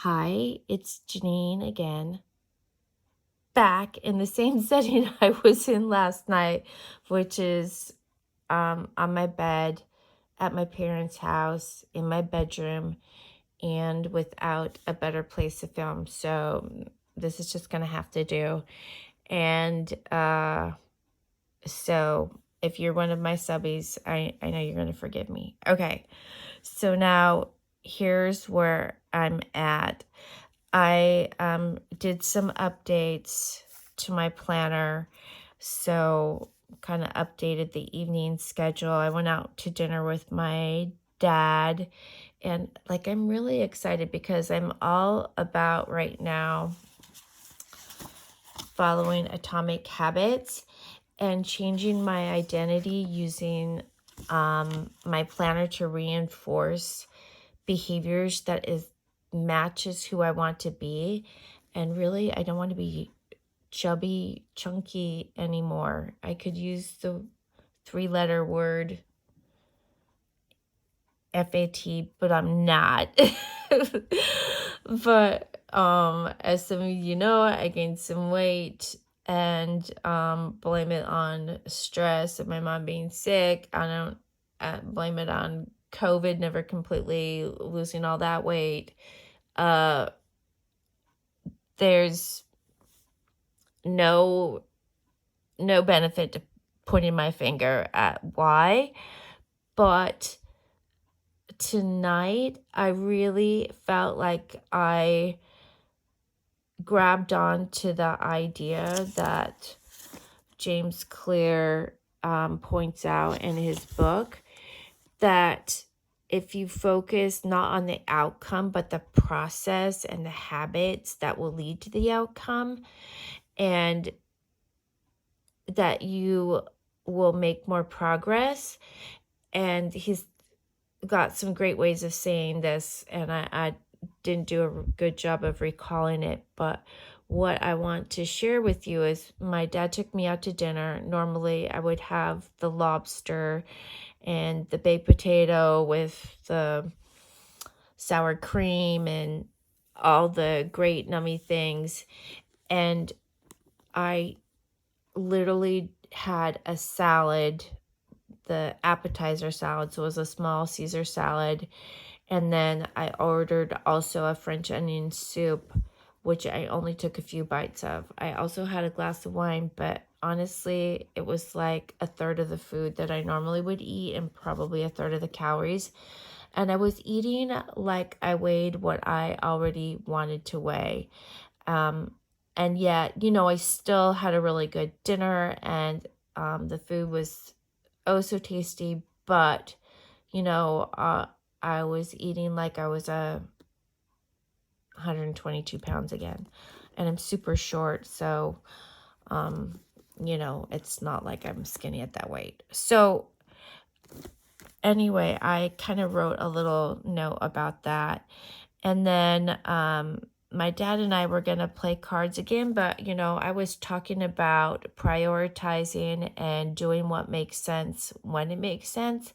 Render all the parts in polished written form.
Hi, it's Jenean again, back in the same setting I was in last night, which is on my bed at my parents' house, in my bedroom, and without a better place to film. So this is just going to have to do. And so if you're one of my subbies, I know you're going to forgive me. Okay, so now here's where I'm at. I did some updates to my planner, so kind of updated the evening schedule. I went out to dinner with my dad, and like I'm really excited because I'm all about right now following atomic habits and changing my identity using my planner to reinforce behaviors that is matches who I want to be. And really, I don't want to be chubby, chunky anymore. I could use the 3-letter word FAT, but I'm not. But as some of you know, I gained some weight and blame it on stress and my mom being sick. I don't blame it on COVID, never completely losing all that weight. There's no benefit to pointing my finger at why, but tonight I really felt like I grabbed on to the idea that James Clear points out in his book, that if you focus not on the outcome but the process and the habits that will lead to the outcome, and that you will make more progress. And he's got some great ways of saying this, and I didn't do a good job of recalling it, but what I want to share with you is my dad took me out to dinner. Normally I would have the lobster and the baked potato with the sour cream and all the great nummy things, and I literally had a salad. The appetizer salad, so it was a small Caesar salad, and then I ordered also a French onion soup, which I only took a few bites of. I also had a glass of wine, but honestly, it was like a third of the food that I normally would eat and probably a third of the calories. And I was eating like I weighed what I already wanted to weigh. And yet, I still had a really good dinner, and the food was oh so tasty, but I was eating like I was 122 pounds again, and I'm super short, so it's not like I'm skinny at that weight. So anyway, I kind of wrote a little note about that, and then my dad and I were going to play cards again, but I was talking about prioritizing and doing what makes sense when it makes sense.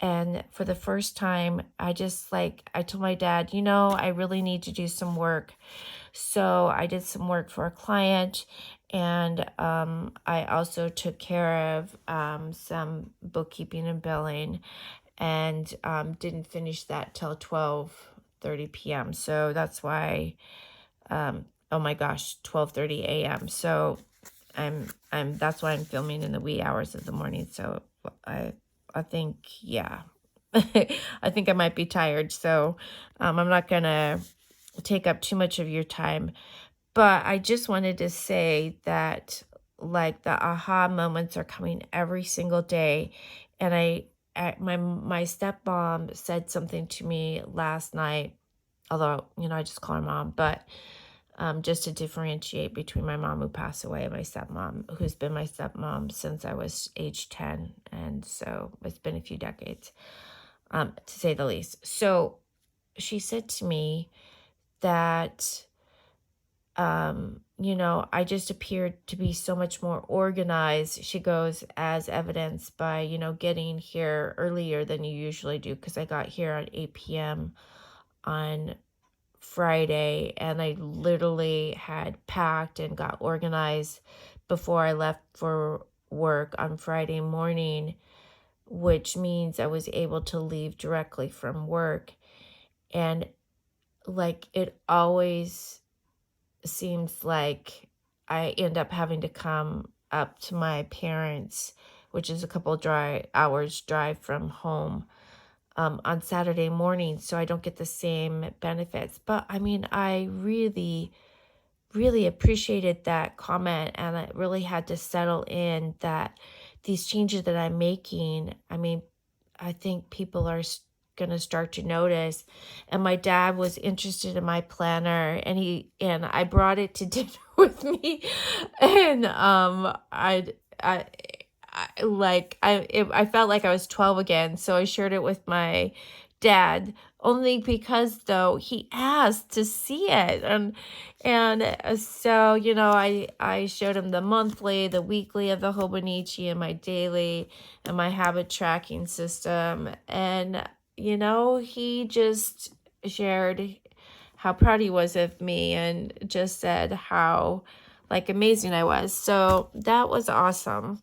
And for the first time, I told my dad, I really need to do some work. So I did some work for a client, and I also took care of some bookkeeping and billing, and didn't finish that till 12:30 p.m. So that's why, oh my gosh, 12:30 a.m. So that's why I'm filming in the wee hours of the morning. So I think, yeah, I think I might be tired. So I'm not going to take up too much of your time. But I just wanted to say that, like, the aha moments are coming every single day. And my stepmom said something to me last night, although, I just call her mom, but just to differentiate between my mom who passed away and my stepmom, who's been my stepmom since I was age 10. And so it's been a few decades, to say the least. So she said to me that, I just appeared to be so much more organized. She goes, as evidenced by, getting here earlier than you usually do, because I got here at 8 p.m. on Friday, and I literally had packed and got organized before I left for work on Friday morning, which means I was able to leave directly from work. And like it always seems like I end up having to come up to my parents, which is a couple hours drive from home, on Saturday morning, so I don't get the same benefits. But I mean, I really, really appreciated that comment, and it really had to settle in that these changes that I'm making, I mean, I think people are going to start to notice. And my dad was interested in my planner, and I brought it to dinner with me, and I I felt like I was 12 again, so I shared it with my dad, only because though he asked to see it. So I showed him the monthly, the weekly of the Hobonichi, and my daily, and my habit tracking system. And he just shared how proud he was of me, and just said how like amazing I was. So that was awesome.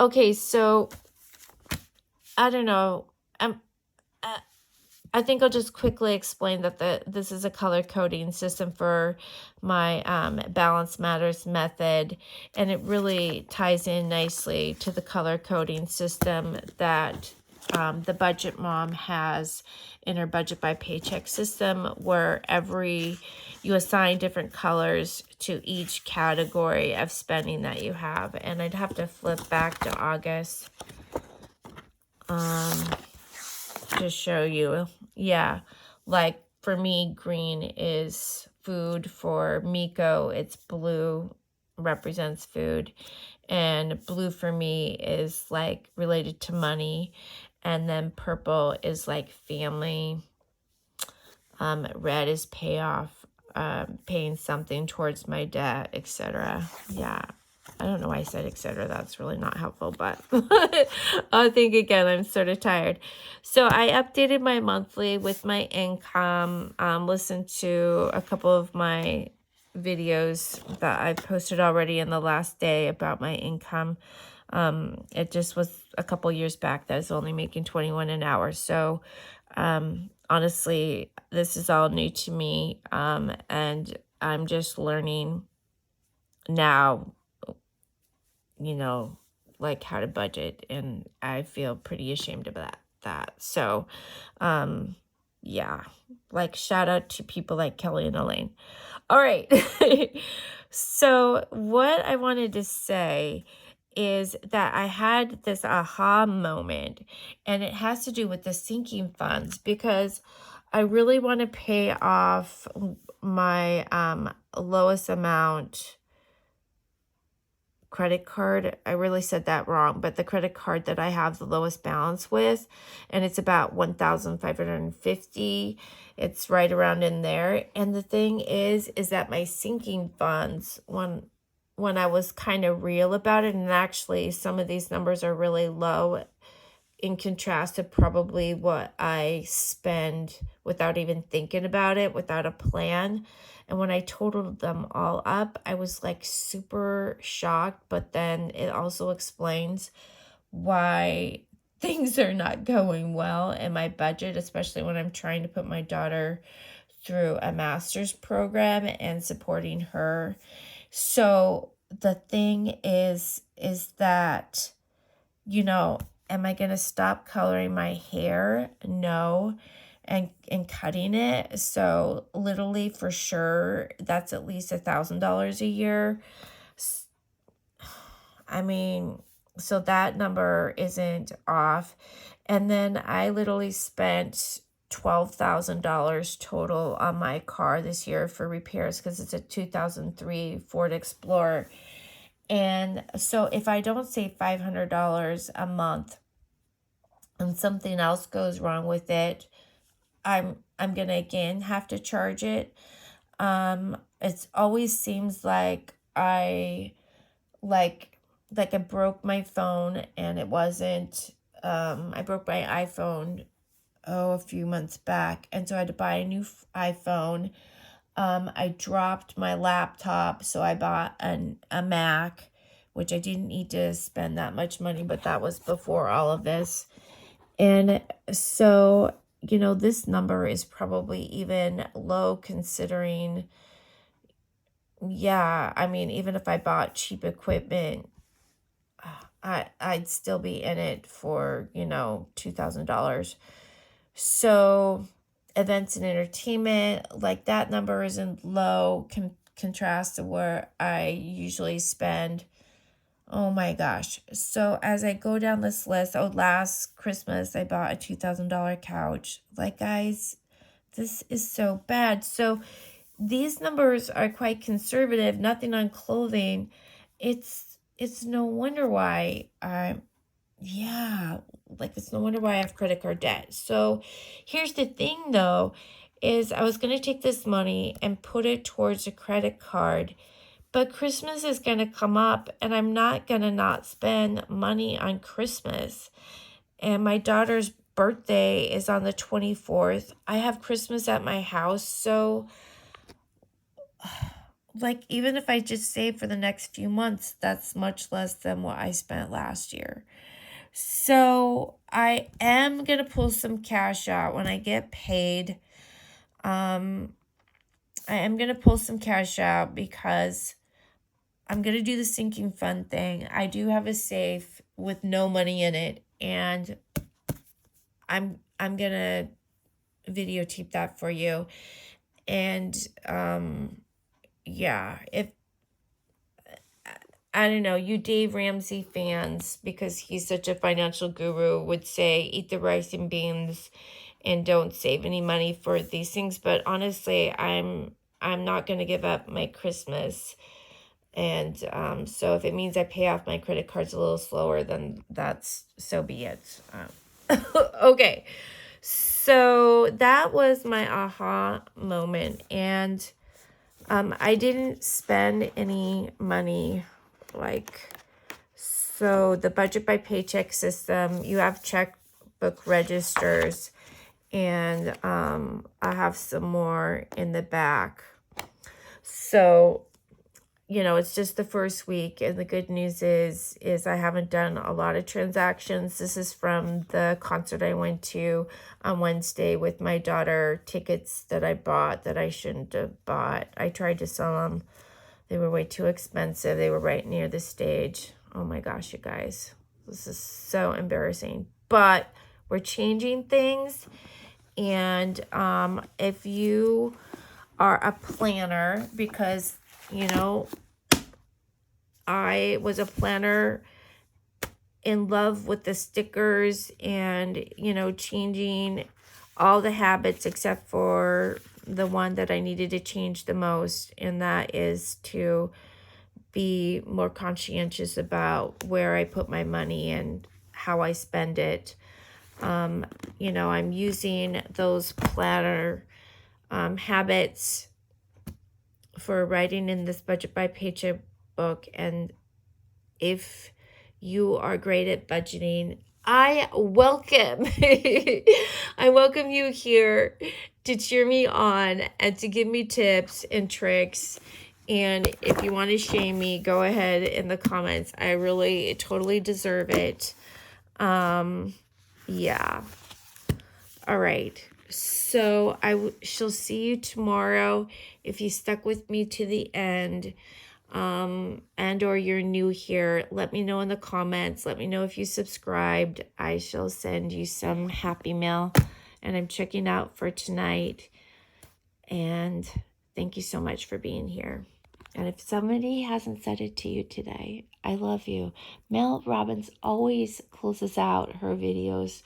Okay, so I don't know. Uh, I think I'll just quickly explain that this is a color coding system for my Balance Matters method, and it really ties in nicely to the color coding system that the budget mom has in her budget by paycheck system, where you assign different colors to each category of spending that you have. And I'd have to flip back to August to show you. Yeah, like for me, green is food. For Miko, it's blue, represents food. And blue for me is like related to money. And then purple is like family. Red is payoff, paying something towards my debt, etc. Yeah. I don't know why I said etc. That's really not helpful, but I think again, I'm sort of tired. So I updated my monthly with my income, listened to a couple of my videos that I've posted already in the last day about my income. It just was a couple years back that I was only making 21 an hour. So honestly, this is all new to me, and I'm just learning now, like how to budget, and I feel pretty ashamed of that. So, yeah, like shout out to people like Kelly and Elaine. All right. So what I wanted to say is that I had this aha moment, and it has to do with the sinking funds, because I really want to pay off my lowest amount credit card. I really said that wrong, but the credit card that I have the lowest balance with, and it's about 1,550. It's right around in there. And the thing is that my sinking funds, when I was kind of real about it, and actually some of these numbers are really low in contrast to probably what I spend without even thinking about it, without a plan. And when I totaled them all up, I was like super shocked, but then it also explains why things are not going well in my budget, especially when I'm trying to put my daughter through a master's program and supporting her. So the thing is that, am I going to stop coloring my hair? No. And cutting it. So literally for sure, that's at least $1,000 a year. I mean, so that number isn't off. And then I literally spent $12,000 total on my car this year for repairs, because it's a 2003 Ford Explorer. And so if I don't save $500 a month and something else goes wrong with it, I'm gonna again have to charge it. It always seems like I broke my phone, and it wasn't, I broke my iPhone a few months back. And so I had to buy a new iPhone. I dropped my laptop, so I bought a Mac, which I didn't need to spend that much money, but that was before all of this. And so, this number is probably even low considering, yeah, I mean, even if I bought cheap equipment, I'd still be in it for, $2,000. So events and entertainment, like that number isn't low contrast to where I usually spend. Oh my gosh. So as I go down this list, last Christmas I bought a $2,000 couch. Like, guys, this is so bad. So these numbers are quite conservative, nothing on clothing. It's no wonder why it's no wonder why I have credit card debt. So here's the thing though, is I was going to take this money and put it towards a credit card, but Christmas is going to come up and I'm not going to not spend money on Christmas. And my daughter's birthday is on the 24th. I have Christmas at my house. So like, even if I just save for the next few months, that's much less than what I spent last year. So I am going to pull some cash out when I get paid. I am going to pull some cash out because I'm going to do the sinking fund thing. I do have a safe with no money in it, and I'm going to videotape that for you. And yeah, if I don't know, you Dave Ramsey fans, because he's such a financial guru, would say eat the rice and beans and don't save any money for these things. But honestly, I'm not going to give up my Christmas. And so if it means I pay off my credit cards a little slower, then that's so be it. Okay. So that was my aha moment. And I didn't spend any money. So the budget by paycheck system, you have checkbook registers, and I have some more in the back. So, it's just the first week, and the good news is I haven't done a lot of transactions. This is from the concert I went to on Wednesday with my daughter, tickets that I bought that I shouldn't have bought. I tried to sell them. They were way too expensive. They were right near the stage. Oh my gosh, you guys. This is so embarrassing. But we're changing things. And if you are a planner, because, I was a planner in love with the stickers and, changing all the habits except for the one that I needed to change the most, and that is to be more conscientious about where I put my money and how I spend it. I'm using those planner habits for writing in this budget by paycheck book, and if you are great at budgeting, I welcome I welcome you here to cheer me on and to give me tips and tricks. And if you want to shame me, go ahead in the comments. I really totally deserve it. Yeah. All right. So I shall see you tomorrow. If you stuck with me to the end, and or you're new here, let me know in the comments. Let me know if you subscribed. I shall send you some happy mail, and I'm checking out for tonight. And thank you so much for being here. And if somebody hasn't said it to you today, I love you. Mel Robbins always closes out her videos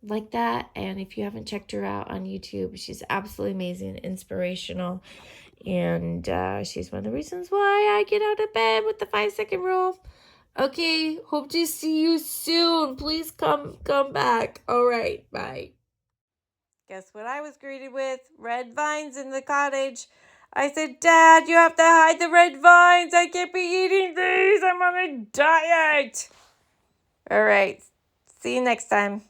like that. And if you haven't checked her out on YouTube, she's absolutely amazing, inspirational. And she's one of the reasons why I get out of bed with the 5-second rule. Okay, hope to see you soon. Please come back. All right, bye. Guess what I was greeted with? Red vines in the cottage. I said, Dad, you have to hide the red vines. I can't be eating these. I'm on a diet. All right, see you next time.